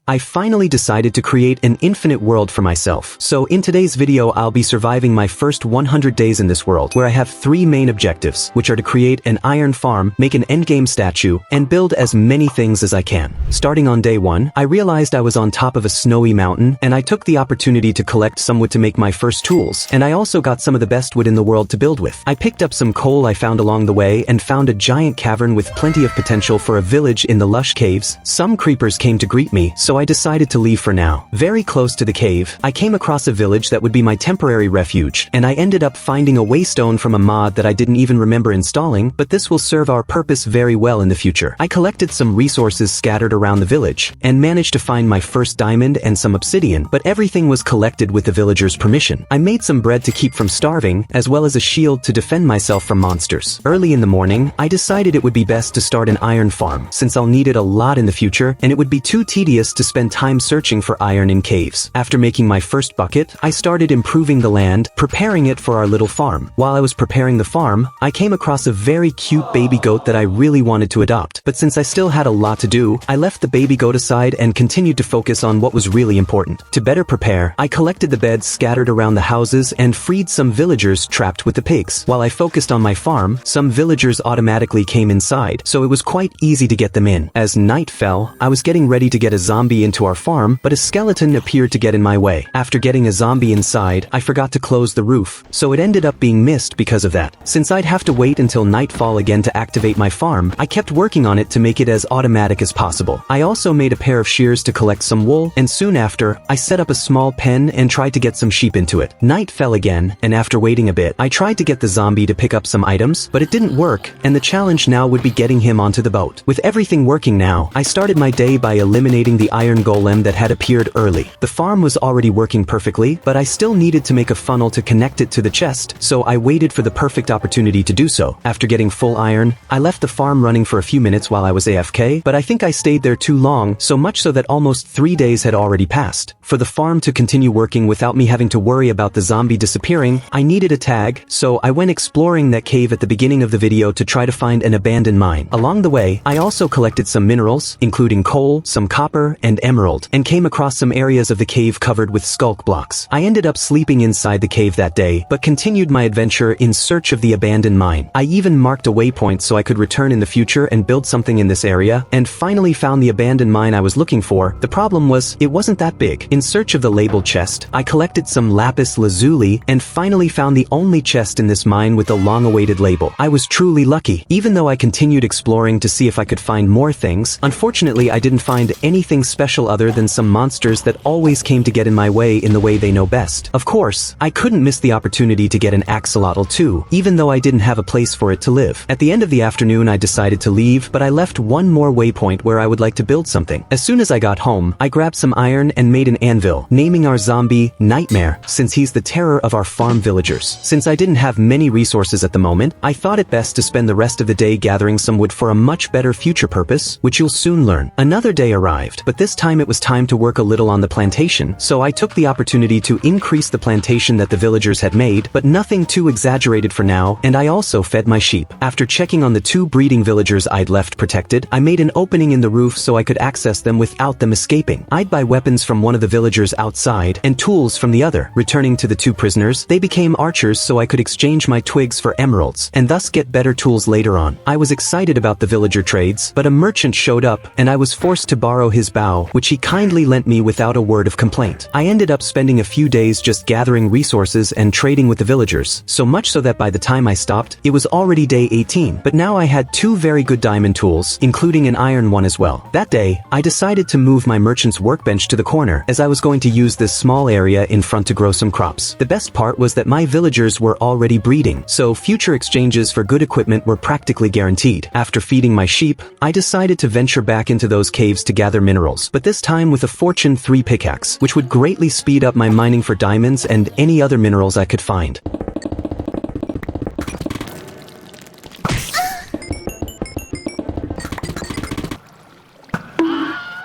I finally decided to create an infinite world for myself. So in today's video I'll be surviving my first 100 days in this world, where I have 3 main objectives, which are to create an iron farm, make an endgame statue, and build as many things as I can. Starting on day 1, I realized I was on top of a snowy mountain, and I took the opportunity to collect some wood to make my first tools, and I also got some of the best wood in the world to build with. I picked up some coal I found along the way and found a giant cavern with plenty of potential for a village in the lush caves. Some creepers came to greet me, so I decided to leave for now. Very close to the cave, I came across a village that would be my temporary refuge, and I ended up finding a waystone from a mod that I didn't even remember installing, but this will serve our purpose very well in the future. I collected some resources scattered around the village, and managed to find my first diamond and some obsidian, but everything was collected with the villagers' permission. I made some bread to keep from starving, as well as a shield to defend myself from monsters. Early in the morning, I decided it would be best to start an iron farm, since I'll need it a lot in the future, and it would be too tedious to spend time searching for iron in caves. After making my first bucket, I started improving the land, preparing it for our little farm. While I was preparing the farm, I came across a very cute baby goat that I really wanted to adopt, but since I still had a lot to do, I left the baby goat aside and continued to focus on what was really important. To better prepare, I collected the beds scattered around the houses and freed some villagers trapped with the pigs. While I focused on my farm, some villagers automatically came inside, so it was quite easy to get them in. As night fell, I was getting ready to get a zombie into our farm, but a skeleton appeared to get in my way. After getting a zombie inside, I forgot to close the roof, so it ended up being missed because of that. Since I'd have to wait until nightfall again to activate my farm, I kept working on it to make it as automatic as possible. I also made a pair of shears to collect some wool, and soon after, I set up a small pen and tried to get some sheep into it. Night fell again, and after waiting a bit, I tried to get the zombie to pick up some items, but it didn't work, and the challenge now would be getting him onto the boat. With everything working now, I started my day by eliminating the iron golem that had appeared early. The farm was already working perfectly, but I still needed to make a funnel to connect it to the chest, so I waited for the perfect opportunity to do so. After getting full iron, I left the farm running for a few minutes while I was AFK, but I think I stayed there too long, so much so that almost 3 days had already passed. For the farm to continue working without me having to worry about the zombie disappearing, I needed a tag, so I went exploring that cave at the beginning of the video to try to find an abandoned mine. Along the way, I also collected some minerals, including coal, some copper, and emerald, and came across some areas of the cave covered with sculk blocks. I ended up sleeping inside the cave that day, but continued my adventure in search of the abandoned mine. I even marked a waypoint so I could return in the future and build something in this area, and finally found the abandoned mine I was looking for. The problem was, it wasn't that big. In search of the labeled chest, I collected some lapis lazuli, and finally found the only chest in this mine with the long-awaited label. I was truly lucky. Even though I continued exploring to see if I could find more things, unfortunately I didn't find anything special other than some monsters that always came to get in my way in the way they know best. Of course, I couldn't miss the opportunity to get an axolotl too, even though I didn't have a place for it to live. At the end of the afternoon I decided to leave, but I left one more waypoint where I would like to build something. As soon as I got home, I grabbed some iron and made an anvil, naming our zombie Nightmare, since he's the terror of our farm villagers. Since I didn't have many resources at the moment, I thought it best to spend the rest of the day gathering some wood for a much better future purpose, which you'll soon learn. Another day arrived, but this time it was time to work a little on the plantation, so I took the opportunity to increase the plantation that the villagers had made, but nothing too exaggerated for now, and I also fed my sheep. After checking on the 2 breeding villagers I'd left protected, I made an opening in the roof so I could access them without them escaping. I'd buy weapons from one of the villagers outside, and tools from the other. Returning to the 2 prisoners, they became archers so I could exchange my twigs for emeralds, and thus get better tools later on. I was excited about the villager trades, but a merchant showed up, and I was forced to borrow his bow, which he kindly lent me without a word of complaint. I ended up spending a few days just gathering resources and trading with the villagers, so much so that by the time I stopped, it was already day 18, but now I had 2 very good diamond tools, including an iron one as well. That day, I decided to move my merchant's workbench to the corner, as I was going to use this small area in front to grow some crops. The best part was that my villagers were already breeding, so future exchanges for good equipment were practically guaranteed. After feeding my sheep, I decided to venture back into those caves to gather minerals, but this time with a Fortune 3 pickaxe, which would greatly speed up my mining for diamonds and any other minerals I could find.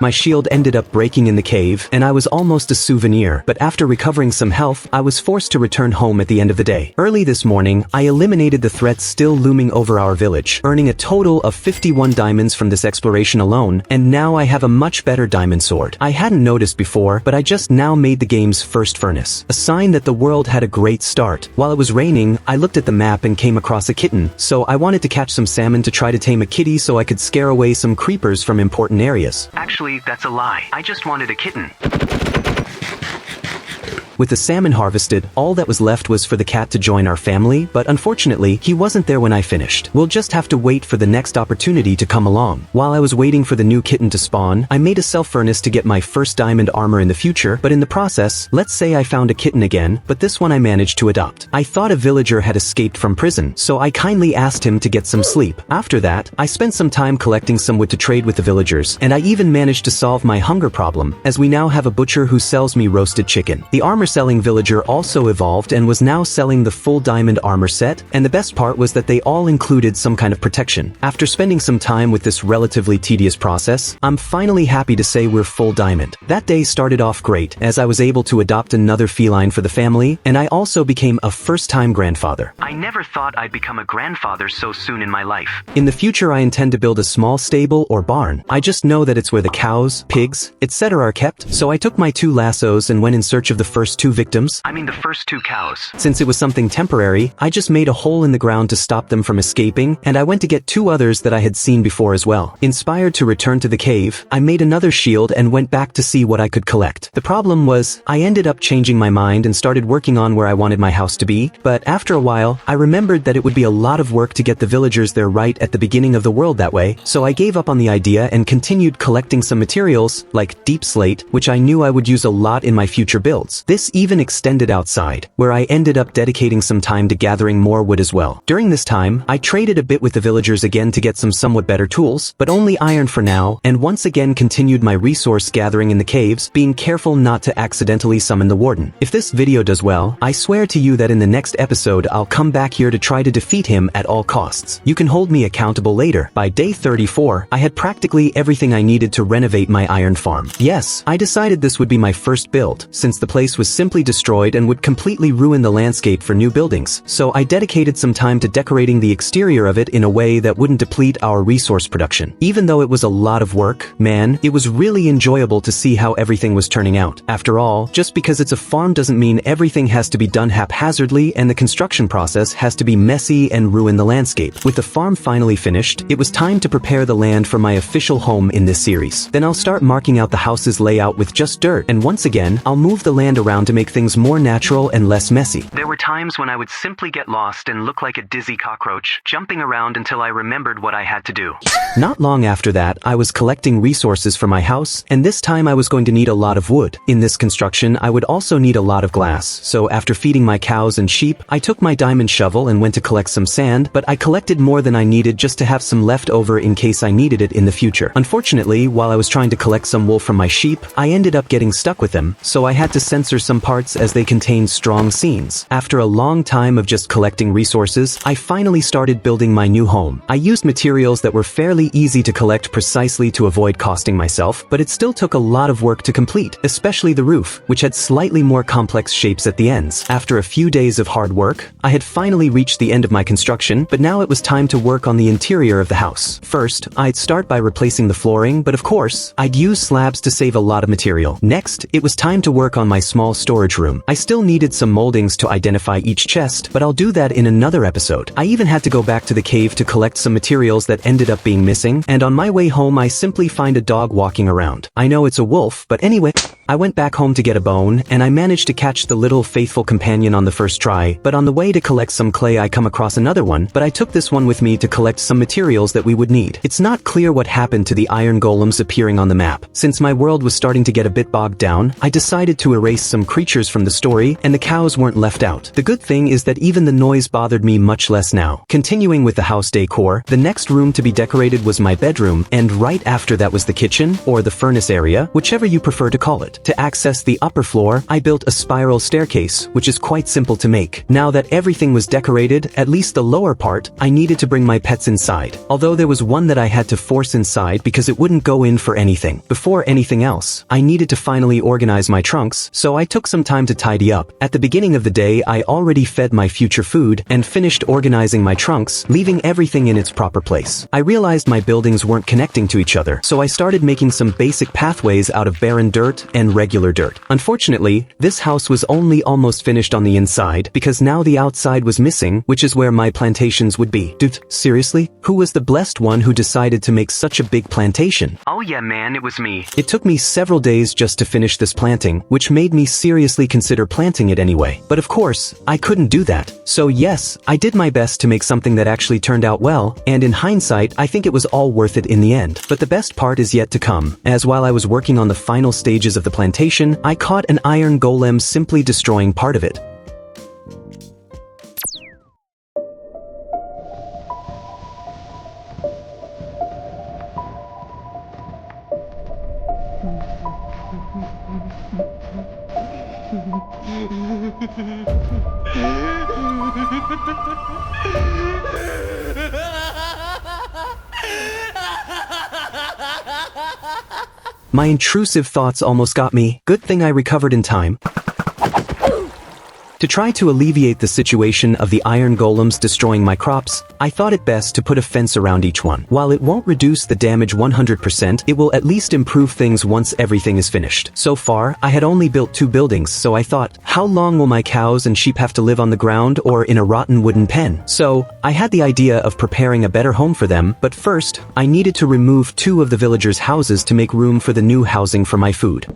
my shield ended up breaking in the cave, and I was almost a souvenir, but after recovering some health, I was forced to return home at the end of the day. Early this morning, I eliminated the threats still looming over our village, earning a total of 51 diamonds from this exploration alone, and now I have a much better diamond sword. I hadn't noticed before, but I just now made the game's first furnace, a sign that the world had a great start. While it was raining, I looked at the map and came across a kitten, so I wanted to catch some salmon to try to tame a kitty so I could scare away some creepers from important areas. Actually, that's a lie. I just wanted a kitten. With the salmon harvested, all that was left was for the cat to join our family, but unfortunately, he wasn't there when I finished. We'll just have to wait for the next opportunity to come along. While I was waiting for the new kitten to spawn, I made a self-furnace to get my first diamond armor in the future, but in the process, let's say I found a kitten again, but this one I managed to adopt. I thought a villager had escaped from prison, so I kindly asked him to get some sleep. After that, I spent some time collecting some wood to trade with the villagers, and I even managed to solve my hunger problem, as we now have a butcher who sells me roasted chicken. The armor-selling villager also evolved and was now selling the full diamond armor set, and the best part was that they all included some kind of protection. After spending some time with this relatively tedious process, I'm finally happy to say we're full diamond. That day started off great, as I was able to adopt another feline for the family, and I also became a first-time grandfather. I never thought I'd become a grandfather so soon in my life. In the future, I intend to build a small stable or barn. I just know that it's where the cows, pigs, etc. are kept, so I took my 2 lassos and went in search of the first 2 victims. The first 2 cows. Since it was something temporary, I just made a hole in the ground to stop them from escaping, and I went to get 2 others that I had seen before as well. Inspired to return to the cave, I made another shield and went back to see what I could collect. The problem was, I ended up changing my mind and started working on where I wanted my house to be, but after a while, I remembered that it would be a lot of work to get the villagers there right at the beginning of the world that way, so I gave up on the idea and continued collecting some materials, like deep slate, which I knew I would use a lot in my future builds. This even extended outside, where I ended up dedicating some time to gathering more wood as well. During this time, I traded a bit with the villagers again to get some somewhat better tools, but only iron for now, and once again continued my resource gathering in the caves, being careful not to accidentally summon the warden. If this video does well, I swear to you that in the next episode I'll come back here to try to defeat him at all costs. You can hold me accountable later. By day 34, I had practically everything I needed to renovate my iron farm. Yes, I decided this would be my first build, since the place was simply destroyed and would completely ruin the landscape for new buildings, so I dedicated some time to decorating the exterior of it in a way that wouldn't deplete our resource production. Even though it was a lot of work, man, it was really enjoyable to see how everything was turning out. After all, just because it's a farm doesn't mean everything has to be done haphazardly and the construction process has to be messy and ruin the landscape. With the farm finally finished, it was time to prepare the land for my official home in this series. Then I'll start marking out the house's layout with just dirt, and once again, I'll move the land around to make things more natural and less messy. There were times when I would simply get lost and look like a dizzy cockroach, jumping around until I remembered what I had to do. Not long after that, I was collecting resources for my house, and this time I was going to need a lot of wood. In this construction, I would also need a lot of glass, so after feeding my cows and sheep, I took my diamond shovel and went to collect some sand, but I collected more than I needed just to have some left over in case I needed it in the future. Unfortunately, while I was trying to collect some wool from my sheep, I ended up getting stuck with them, so I had to censor some parts as they contained strong scenes. After a long time of just collecting resources, I finally started building my new home. I used materials that were fairly easy to collect precisely to avoid costing myself, but it still took a lot of work to complete, especially the roof, which had slightly more complex shapes at the ends. After a few days of hard work, I had finally reached the end of my construction, but now it was time to work on the interior of the house. First, I'd start by replacing the flooring, but of course, I'd use slabs to save a lot of material. Next, it was time to work on my small storage room. I still needed some moldings to identify each chest, but I'll do that in another episode. I even had to go back to the cave to collect some materials that ended up being missing, and on my way home I simply find a dog walking around. I know it's a wolf, but anyway, I went back home to get a bone, and I managed to catch the little faithful companion on the first try, but on the way to collect some clay I come across another one, but I took this one with me to collect some materials that we would need. It's not clear what happened to the iron golems appearing on the map. Since my world was starting to get a bit bogged down, I decided to erase some creatures from the story, and the cows weren't left out. The good thing is that even the noise bothered me much less now. Continuing with the house decor, the next room to be decorated was my bedroom, and right after that was the kitchen, or the furnace area, whichever you prefer to call it. part. To access the upper floor, I built a spiral staircase, which is quite simple to make. Now that everything was decorated, at least the lower part, I needed to bring my pets inside. Although there was one that I had to force inside because it wouldn't go in for anything. Before anything else, I needed to finally organize my trunks, so I took some time to tidy up. At the beginning of the day, I already fed my future food and finished organizing my trunks, leaving everything in its proper place. I realized my buildings weren't connecting to each other, so I started making some basic pathways out of barren dirt and regular dirt. Unfortunately, this house was only almost finished on the inside because now the outside was missing, which is where my plantations would be. Dude, seriously? Who was the blessed one who decided to make such a big plantation? Oh yeah, man, it was me. It took me several days just to finish this planting, which made me seriously consider planting it anyway. But of course, I couldn't do that. So yes, I did my best to make something that actually turned out well, and in hindsight, I think it was all worth it in the end. But the best part is yet to come, as while I was working on the final stages of the plantation, I caught an iron golem simply destroying part of it. My intrusive thoughts almost got me. Good thing I recovered in time. To try to alleviate the situation of the iron golems destroying my crops, I thought it best to put a fence around each one. While it won't reduce the damage 100%, it will at least improve things once everything is finished. So far, I had only built 2 buildings, so I thought, how long will my cows and sheep have to live on the ground or in a rotten wooden pen? So, I had the idea of preparing a better home for them, but first, I needed to remove 2 of the villagers' houses to make room for the new housing for my food.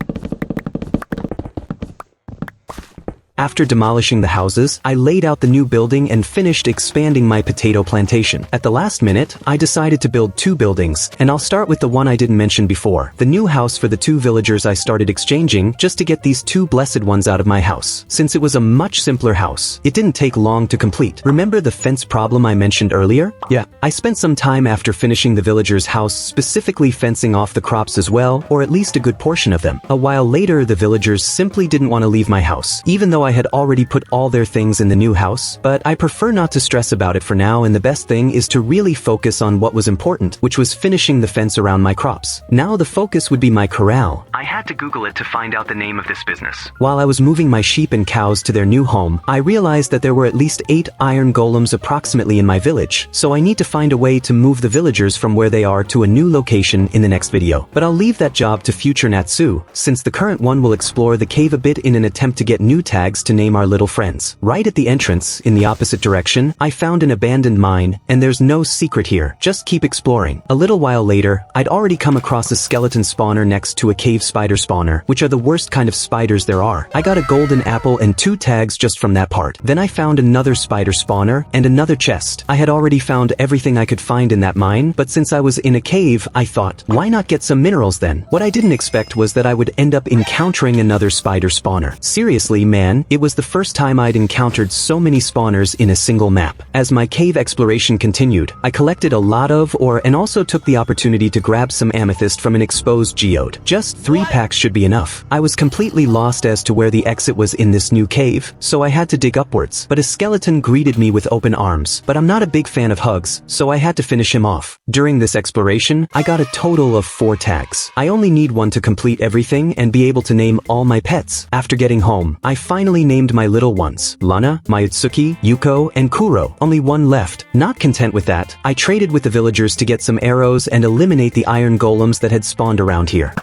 After demolishing the houses, I laid out the new building and finished expanding my potato plantation. At the last minute, I decided to build 2 buildings, and I'll start with the one I didn't mention before. The new house for the 2 villagers I started exchanging just to get these 2 blessed ones out of my house. Since it was a much simpler house, it didn't take long to complete. Remember the fence problem I mentioned earlier? Yeah, I spent some time after finishing the villagers' house specifically fencing off the crops as well, or at least a good portion of them. A while later, the villagers simply didn't want to leave my house, even though I had already put all their things in the new house, but I prefer not to stress about it for now, and the best thing is to really focus on what was important, which was finishing the fence around my crops. Now the focus would be my corral. I had to Google it to find out the name of this business. While I was moving my sheep and cows to their new home, I realized that there were at least 8 iron golems approximately in my village, so I need to find a way to move the villagers from where they are to a new location in the next video. But I'll leave that job to future Natsu, since the current one will explore the cave a bit in an attempt to get new tags to name our little friends. Right at the entrance, in the opposite direction, I found an abandoned mine, and there's no secret here, just keep exploring. A little while later, I'd already come across a skeleton spawner next to a cave spider spawner, which are the worst kind of spiders there are. I got a golden apple and 2 tags just from that part. Then I found another spider spawner, and another chest. I had already found everything I could find in that mine, but since I was in a cave, I thought, why not get some minerals then? What I didn't expect was that I would end up encountering another spider spawner. Seriously, man, it was the first time I'd encountered so many spawners in a single map. As my cave exploration continued, I collected a lot of and also took the opportunity to grab some amethyst from an exposed geode. Just 3 packs should be enough. I was completely lost as to where the exit was in this new cave, so I had to dig upwards. But a skeleton greeted me with open arms, but I'm not a big fan of hugs, so I had to finish him off. During this exploration, I got a total of 4 tags. I only need 1 to complete everything and be able to name all my pets. After getting home, I finally named my little ones, Lana, Mayutsuki, Yuko, and Kuro. Only 1 left. Not content with that, I traded with the villagers to get some arrows and eliminate the iron golems that had spawned around here.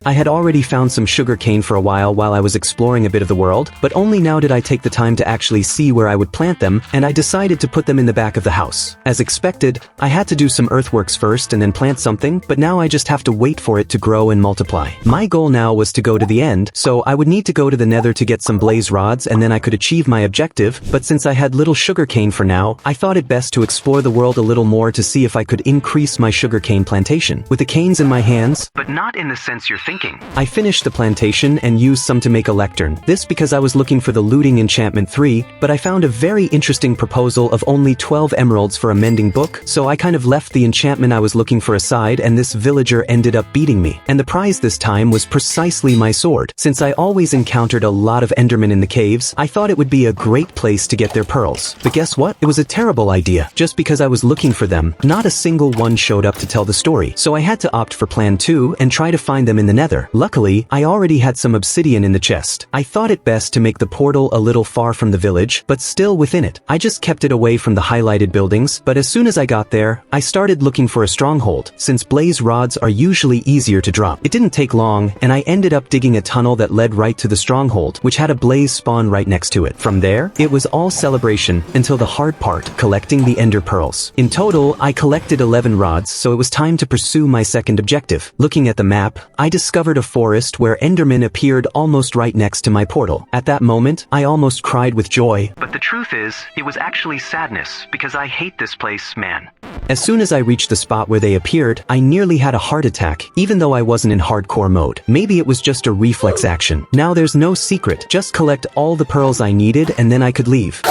I had already found some sugar cane for a while I was exploring a bit of the world, but only now did I take the time to actually see where I would plant them, and I decided to put them in the back of the house. As expected, I had to do some earthworks first and then plant something, but now I just have to wait for it to grow and multiply. My goal now was to go to the end, so I would need to go to the Nether to get some blaze rods and then I could achieve my objective, but since I had little sugar cane for now, I thought it best to explore the world a little more to see if I could increase my sugar cane plantation. With the canes in my hands, but not in the sense you're thinking. thinking? I finished the plantation and used some to make a lectern. This because I was looking for the looting enchantment 3, but I found a very interesting proposal of only 12 emeralds for a mending book, so I kind of left the enchantment I was looking for aside, and this villager ended up beating me. And the prize this time was precisely my sword. Since I always encountered a lot of endermen in the caves, I thought it would be a great place to get their pearls. But guess what? It was a terrible idea. Just because I was looking for them, not a single one showed up to tell the story. So I had to opt for plan 2 and try to find them in the Nether. Luckily, I already had some obsidian in the chest. I thought it best to make the portal a little far from the village, but still within it. I just kept it away from the highlighted buildings, but as soon as I got there, I started looking for a stronghold, since blaze rods are usually easier to drop. It didn't take long, and I ended up digging a tunnel that led right to the stronghold, which had a blaze spawn right next to it. From there, it was all celebration until the hard part, collecting the ender pearls. In total, I collected 11 rods, so it was time to pursue my second objective. Looking at the map, I discovered a forest where endermen appeared almost right next to my portal. At that moment, I almost cried with joy. But the truth is, it was actually sadness, because I hate this place, man. As soon as I reached the spot where they appeared, I nearly had a heart attack, even though I wasn't in hardcore mode. Maybe it was just a reflex action. Now there's no secret, just collect all the pearls I needed and then I could leave.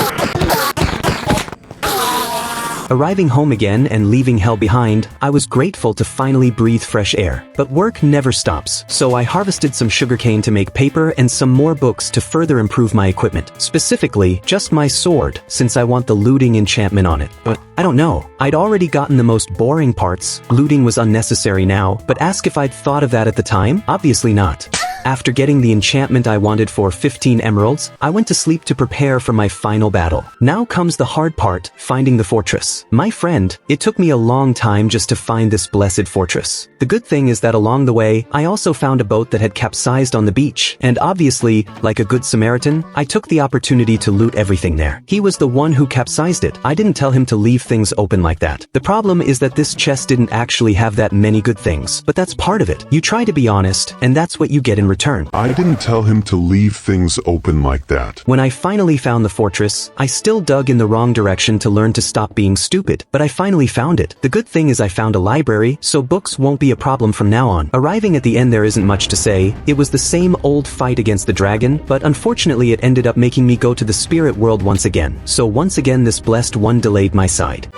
Arriving home again and leaving hell behind, I was grateful to finally breathe fresh air. But work never stops, so I harvested some sugarcane to make paper and some more books to further improve my equipment. Specifically, just my sword, since I want the looting enchantment on it. But I don't know. I'd already gotten the most boring parts. Looting was unnecessary now, but ask if I'd thought of that at the time? Obviously not. After getting the enchantment I wanted for 15 emeralds, I went to sleep to prepare for my final battle. Now comes the hard part, finding the fortress. My friend, it took me a long time just to find this blessed fortress. The good thing is that along the way, I also found a boat that had capsized on the beach, and obviously, like a good Samaritan, I took the opportunity to loot everything there. He was the one who capsized it. I didn't tell him to leave things open like that. The problem is that this chest didn't actually have that many good things, but that's part of it. You try to be honest, and that's what you get in return. I didn't tell him to leave things open like that. When I finally found the fortress, I still dug in the wrong direction to learn to stop being stupid, but I finally found it. The good thing is I found a library, so books won't be a problem from now on. Arriving at the end, there isn't much to say. It was the same old fight against the dragon, but unfortunately it ended up making me go to the spirit world once again. So once again this blessed one delayed my side.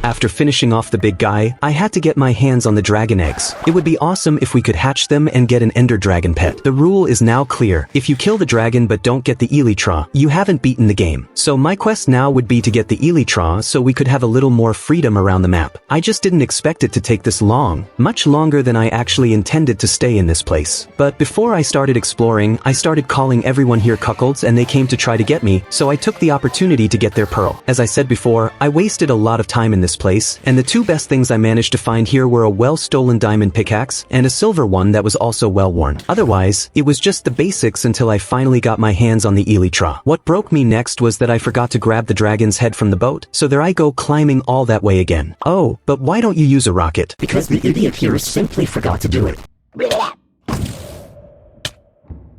After finishing off the big guy, I had to get my hands on the dragon eggs. It would be awesome if we could hatch them and get an ender dragon pet. The rule is now clear. If you kill the dragon but don't get the elytra, you haven't beaten the game. So my quest now would be to get the elytra so we could have a little more freedom around the map. I just didn't expect it to take this long, much longer than I actually intended to stay in this place. But before I started exploring, I started calling everyone here cuckolds and they came to try to get me, so I took the opportunity to get their pearl. As I said before, I wasted a lot of time in this place, and the two best things I managed to find here were a well-stolen diamond pickaxe and a silver one that was also well-worn. Otherwise, it was just the basics until I finally got my hands on the elytra. What broke me next was that I forgot to grab the dragon's head from the boat, so there I go climbing all that way again. Oh, but why don't you use a rocket? Because the idiot here simply forgot to do it.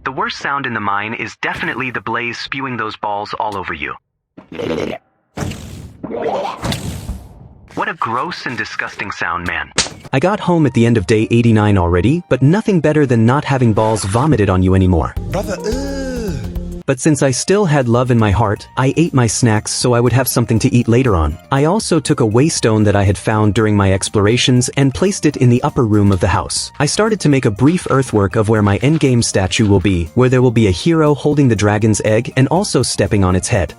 The worst sound in the mine is definitely the blaze spewing those balls all over you. What a gross and disgusting sound, man. I got home at the end of day 89 already, but nothing better than not having balls vomited on you anymore. Brother, But since I still had love in my heart, I ate my snacks so I would have something to eat later on. I also took a waystone that I had found during my explorations and placed it in the upper room of the house. I started to make a brief earthwork of where my endgame statue will be, where there will be a hero holding the dragon's egg and also stepping on its head.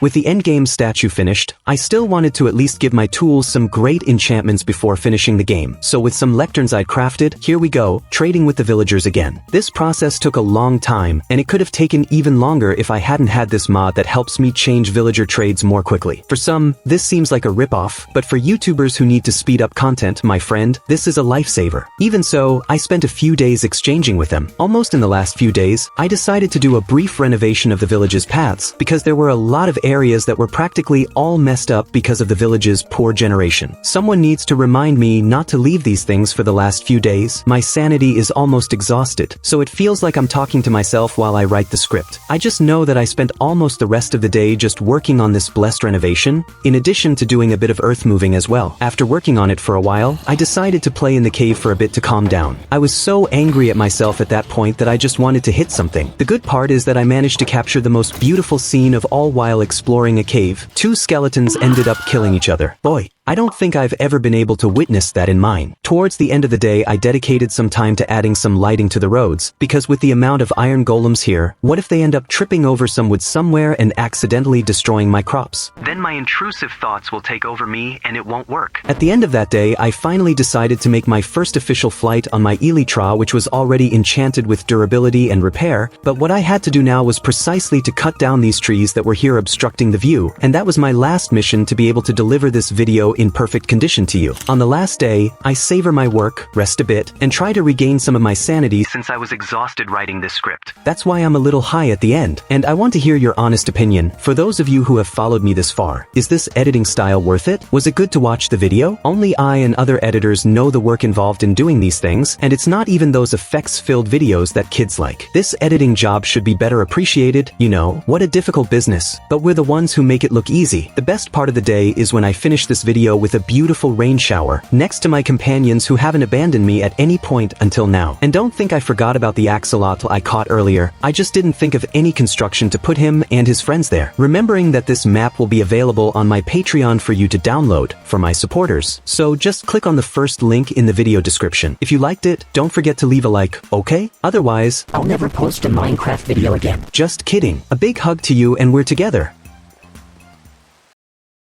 With the endgame statue finished, I still wanted to at least give my tools some great enchantments before finishing the game. So with some lecterns I'd crafted, here we go, trading with the villagers again. This process took a long time, and it could have taken even longer if I hadn't had this mod that helps me change villager trades more quickly. For some, this seems like a ripoff, but for YouTubers who need to speed up content, my friend, this is a lifesaver. Even so, I spent a few days exchanging with them. Almost in the last few days, I decided to do a brief renovation of the village's paths, because there were a lot of areas that were practically all messed up because of the village's poor generation. Someone needs to remind me not to leave these things for the last few days. My sanity is almost exhausted, so it feels like I'm talking to myself while I write the script. I just know that I spent almost the rest of the day just working on this blessed renovation, in addition to doing a bit of earth moving as well. After working on it for a while, I decided to play in the cave for a bit to calm down. I was so angry at myself at that point that I just wanted to hit something. The good part is that I managed to capture the most beautiful scene of all while exploring a cave. Two skeletons ended up killing each other. Boy, I don't think I've ever been able to witness that in mine. Towards the end of the day, I dedicated some time to adding some lighting to the roads, because with the amount of iron golems here, what if they end up tripping over some wood somewhere and accidentally destroying my crops? Then my intrusive thoughts will take over me and it won't work. At the end of that day, I finally decided to make my first official flight on my elytra, which was already enchanted with durability and repair, but what I had to do now was precisely to cut down these trees that were here obstructing the view, and that was my last mission to be able to deliver this video in perfect condition to you. On the last day, I savor my work, rest a bit, and try to regain some of my sanity since I was exhausted writing this script. That's why I'm a little high at the end, and I want to hear your honest opinion. For those of you who have followed me this far, is this editing style worth it? Was it good to watch the video? Only I and other editors know the work involved in doing these things, and it's not even those effects-filled videos that kids like. This editing job should be better appreciated, you know. What a difficult business, but we're the ones who make it look easy. The best part of the day is when I finish this video with a beautiful rain shower, next to my companions who haven't abandoned me at any point until now. And don't think I forgot about the axolotl I caught earlier. I just didn't think of any construction to put him and his friends there. Remembering that this map will be available on my Patreon for you to download, for my supporters. So just click on the first link in the video description. If you liked it, don't forget to leave a like, okay? Otherwise, I'll never post a Minecraft video again. just kidding. A big hug to you and we're together.